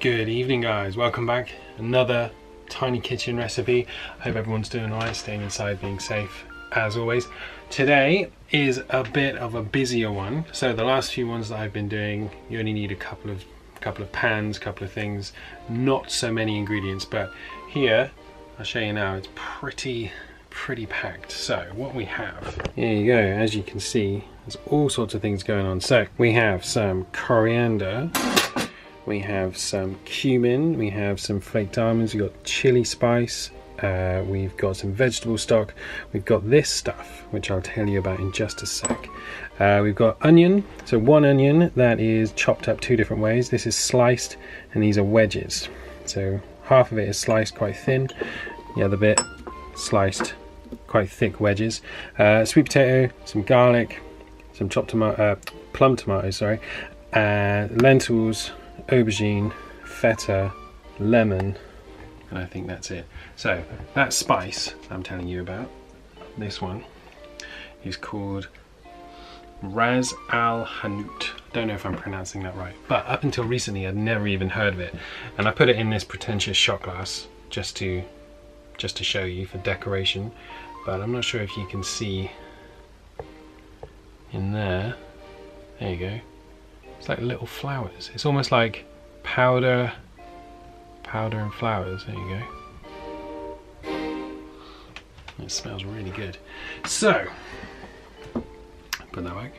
Good evening guys, welcome back. Another tiny kitchen recipe. I hope everyone's doing alright, staying inside, being safe as always. Today is a bit of a busier one. So the last few ones that I've been doing, you only need a couple of pans, couple of things, not so many ingredients, but here I'll show you now, it's pretty packed. So what we have, here you go, as you can see, there's all sorts of things going on. So we have some coriander, we have some cumin, we have some flaked almonds, we've got chili spice, we've got some vegetable stock, we've got this stuff, which I'll tell you about in just a sec. We've got onion, so one onion that is chopped up two different ways. This is sliced and these are wedges. So half of it is sliced quite thin, the other bit sliced quite thick wedges. Sweet potato, some garlic, some chopped tomato, plum tomatoes, sorry, lentils, aubergine, feta, lemon, and I think that's it. So that spice I'm telling you about, this one, is called Ras Al Hanout. Don't know if I'm pronouncing that right, but up until recently I'd never even heard of it, and I put it in this pretentious shot glass just to show you for decoration, but I'm not sure if you can see in there. There you go. It's like little flowers. It's almost like powder and flowers. There you go. It smells really good. So, put that back.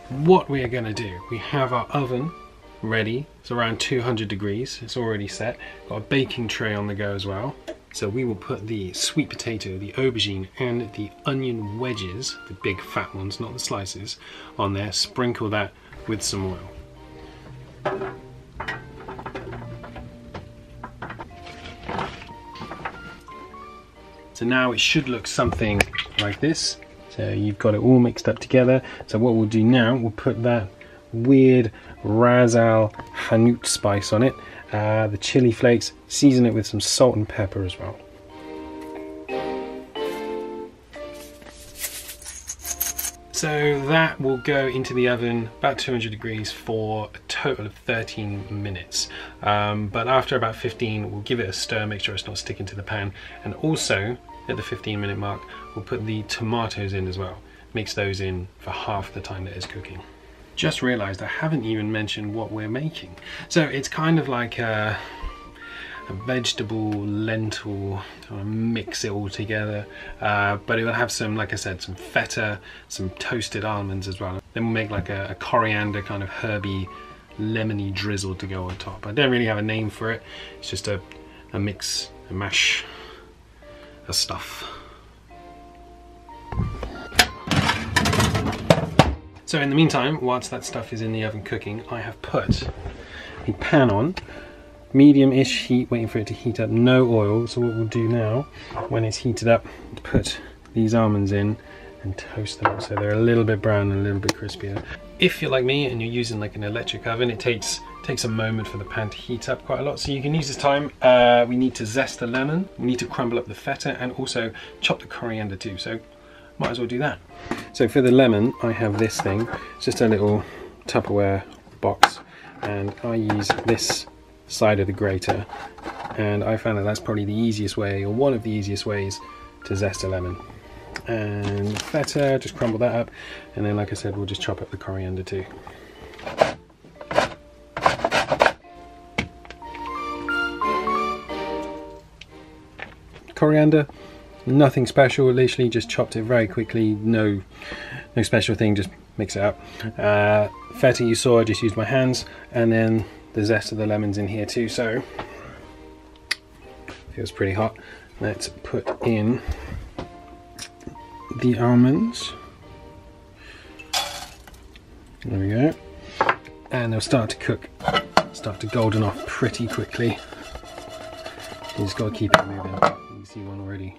What we are going to do, we have our oven ready. It's around 200 degrees. It's already set. Got a baking tray on the go as well. So we will put the sweet potato, the aubergine and the onion wedges, the big fat ones, not the slices, on there. Sprinkle that with some oil. So now it should look something like this. So you've got it all mixed up together. So what we'll do now, we'll put that weird Ras Al Hanout spice on it, the chili flakes, season it with some salt and pepper as well. So that will go into the oven about 200 degrees for a total of 13 minutes. But after about 15, we'll give it a stir, make sure it's not sticking to the pan. And also, at the 15-minute mark, we'll put the tomatoes in as well. Mix those in for half the time that it's cooking. Just realized I haven't even mentioned what we're making. So it's kind of like a vegetable lentil, mix it all together, but it will have some, like I said, some feta, some toasted almonds as well. Then we'll make like a coriander kind of herby lemony drizzle to go on top. I don't really have a name for it, it's just a mix, a mash of stuff. So in the meantime, whilst that stuff is in the oven cooking, I have put a pan on, medium-ish heat, waiting for it to heat up, no oil. So what we'll do now, when it's heated up, put these almonds in and toast them so they're a little bit brown and a little bit crispier. If you're like me and you're using like an electric oven, it takes a moment for the pan to heat up quite a lot, so you can use this time. We need to zest the lemon, we need to crumble up the feta, and also chop the coriander too, so might as well do that. So for the lemon, I have this thing. It's just a little Tupperware box, and I use this side of the grater, and I found that that's probably the easiest way, or one of the easiest ways, to zest a lemon. And feta, just crumble that up, and then like I said, we'll just chop up the coriander too. Coriander, nothing special, literally just chopped it very quickly, no special thing, just mix it up. Feta, you saw I just used my hands, and then the zest of the lemons in here too, so feels pretty hot. Let's put in the almonds. There we go, and they'll start to cook, start to golden off pretty quickly. You just got to keep it moving. You can see one already.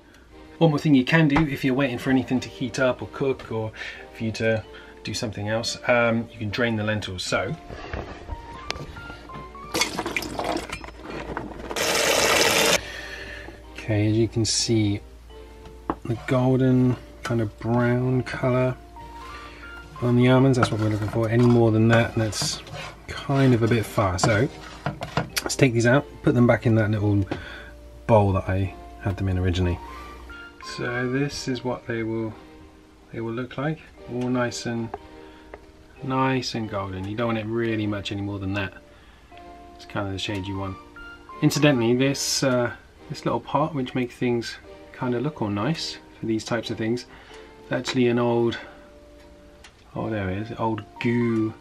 One more thing you can do if you're waiting for anything to heat up or cook, or for you to do something else, you can drain the lentils. So okay, as you can see, the golden kind of brown colour on the almonds, that's what we're looking for. Any more than that, that's kind of a bit far. So Let's take these out, put them back in that little bowl that I had them in originally. So this is what they will look like, all nice and golden. You don't want it really much any more than that. It's kind of the shade you want. Incidentally, this little pot, which makes things kind of look all nice for these types of things, it's actually an old, oh there it is, old goo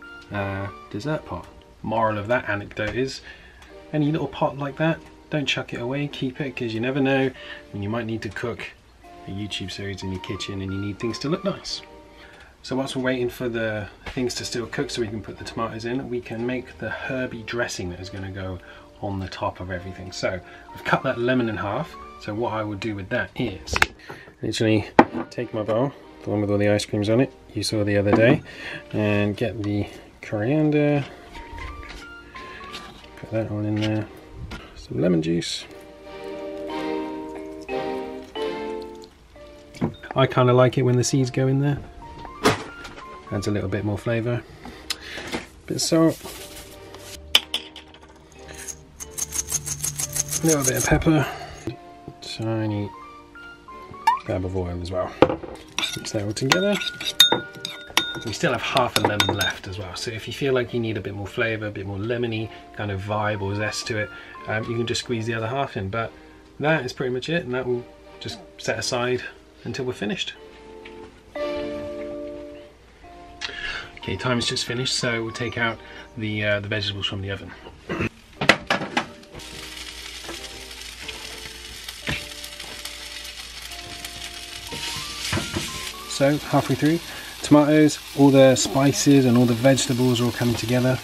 dessert pot. Moral of that anecdote is, any little pot like that, don't chuck it away, keep it, because you never know when you might need to cook a YouTube series in your kitchen and you need things to look nice. So whilst we're waiting for the things to still cook so we can put the tomatoes in, we can make the herby dressing that is going to go on the top of everything. So I've cut that lemon in half. So what I would do with that is literally take my bowl, the one with all the ice creams on it you saw the other day, and get the coriander, put that all in there, some lemon juice. I kind of like it when the seeds go in there, adds a little bit more flavour. Bit of salt, a little bit of pepper, tiny dab of oil as well. Mix that all together. We still have half a lemon left as well, so if you feel like you need a bit more flavour, a bit more lemony kind of vibe or zest to it, you can just squeeze the other half in. But that is pretty much it, and that will just set aside until we're finished. Okay, time is just finished, so we'll take out the vegetables from the oven. So halfway through, tomatoes, all the spices and all the vegetables are all coming together.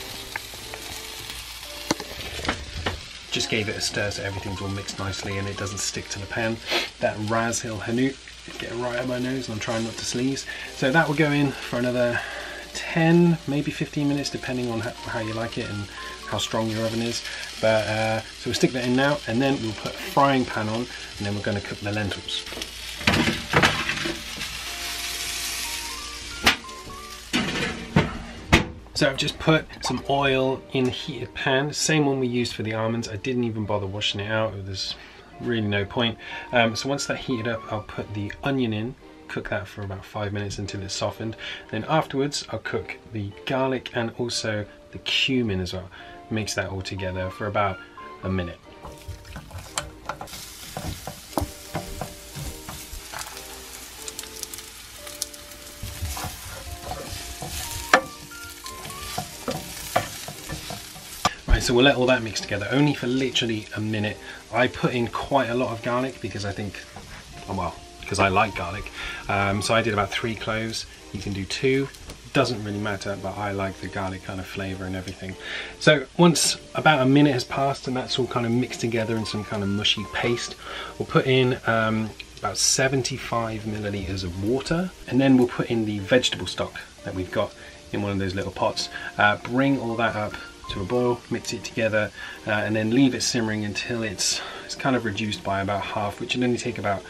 Just gave it a stir so everything's all mixed nicely and it doesn't stick to the pan. That Ras Hill Hanout is getting right up my nose and I'm trying not to sneeze. So that will go in for another 10, maybe 15 minutes depending on how you like it and how strong your oven is. But so we'll stick that in now, and then we'll put a frying pan on, and then we're going to cook the lentils. So I've just put some oil in the heated pan, same one we used for the almonds. I didn't even bother washing it out, there's really no point. So once that heated up, I'll put the onion in, cook that for about 5 minutes until it's softened. Then afterwards, I'll cook the garlic and also the cumin as well. Mix that all together for about a minute. So we'll let all that mix together, only for literally a minute. I put in quite a lot of garlic because I think, well, because I like garlic. So I did about 3 cloves. You can do 2, doesn't really matter, but I like the garlic kind of flavour and everything. So once about a minute has passed and that's all kind of mixed together in some kind of mushy paste, we'll put in about 75 millilitres of water, and then we'll put in the vegetable stock that we've got in one of those little pots. Bring all that up to a boil, mix it together, and then leave it simmering until it's kind of reduced by about half, which will only take about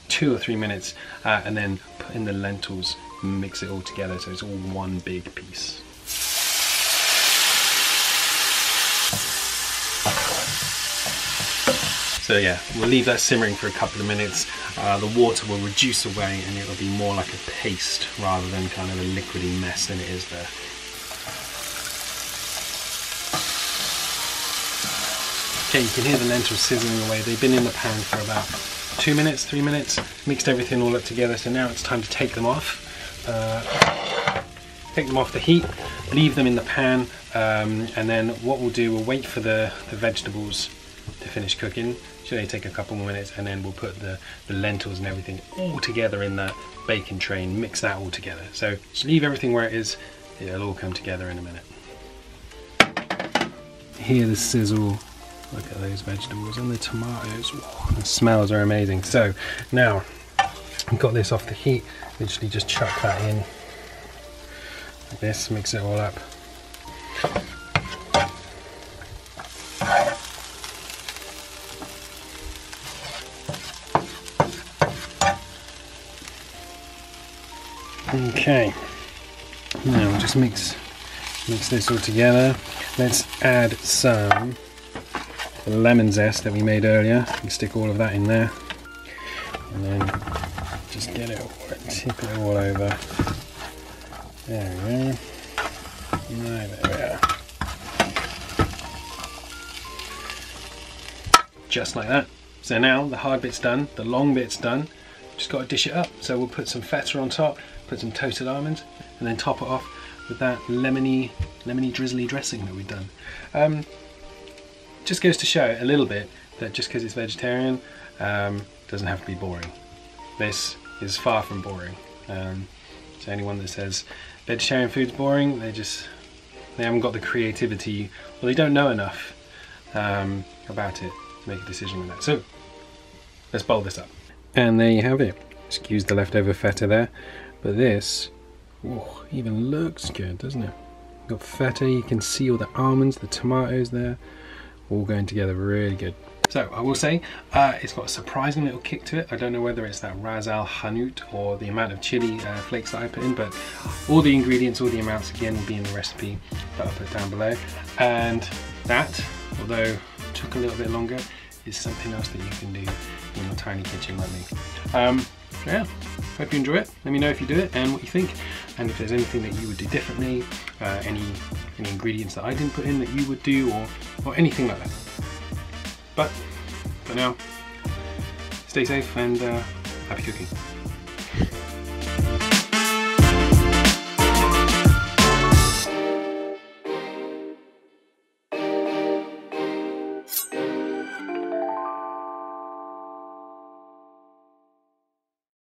2 or 3 minutes, and then put in the lentils, mix it all together so it's all one big piece. So yeah, we'll leave that simmering for a couple of minutes. The water will reduce away and it'll be more like a paste rather than kind of a liquidy mess than it is there. Okay, you can hear the lentils sizzling away. They've been in the pan for about 2 minutes, 3 minutes, mixed everything all up together. So now it's time to take them off. Take them off the heat, leave them in the pan, and then what we'll do, we'll wait for the vegetables to finish cooking. Should only take a couple more minutes, and then we'll put the lentils and everything all together in the baking tray and mix that all together. So just leave everything where it is, it'll all come together in a minute. Hear the sizzle. Look at those vegetables and the tomatoes. Whoa, the smells are amazing. So now I've got this off the heat, literally just chuck that in like this, mix it all up. Okay, now we'll just mix this all together. Let's add some the lemon zest that we made earlier. You can stick all of that in there, and then just get it, tip it all over. There we go. Right, there we are. Just like that. So now the hard bit's done, the long bit's done. Just got to dish it up. So we'll put some feta on top, put some toasted almonds, and then top it off with that lemony drizzly dressing that we've done. Just goes to show a little bit that just because it's vegetarian doesn't have to be boring. This is far from boring. So anyone that says vegetarian food's boring, they haven't got the creativity, or they don't know enough about it to make a decision on that. So let's bowl this up. And there you have it. Excuse the leftover feta there, but this even looks good, doesn't it? Got feta, you can see all the almonds, the tomatoes there, all going together really good. So I will say it's got a surprising little kick to it. I don't know whether it's that Ras Al Hanout or the amount of chili flakes that I put in, but all the ingredients, all the amounts again will be in the recipe that I'll put down below. And that, although it took a little bit longer, is something else that you can do in your tiny kitchen like me. Yeah, hope you enjoy it. Let me know if you do it and what you think, and if there's anything that you would do differently, any ingredients that I didn't put in that you would do, or anything like that. But for now, stay safe and happy cooking.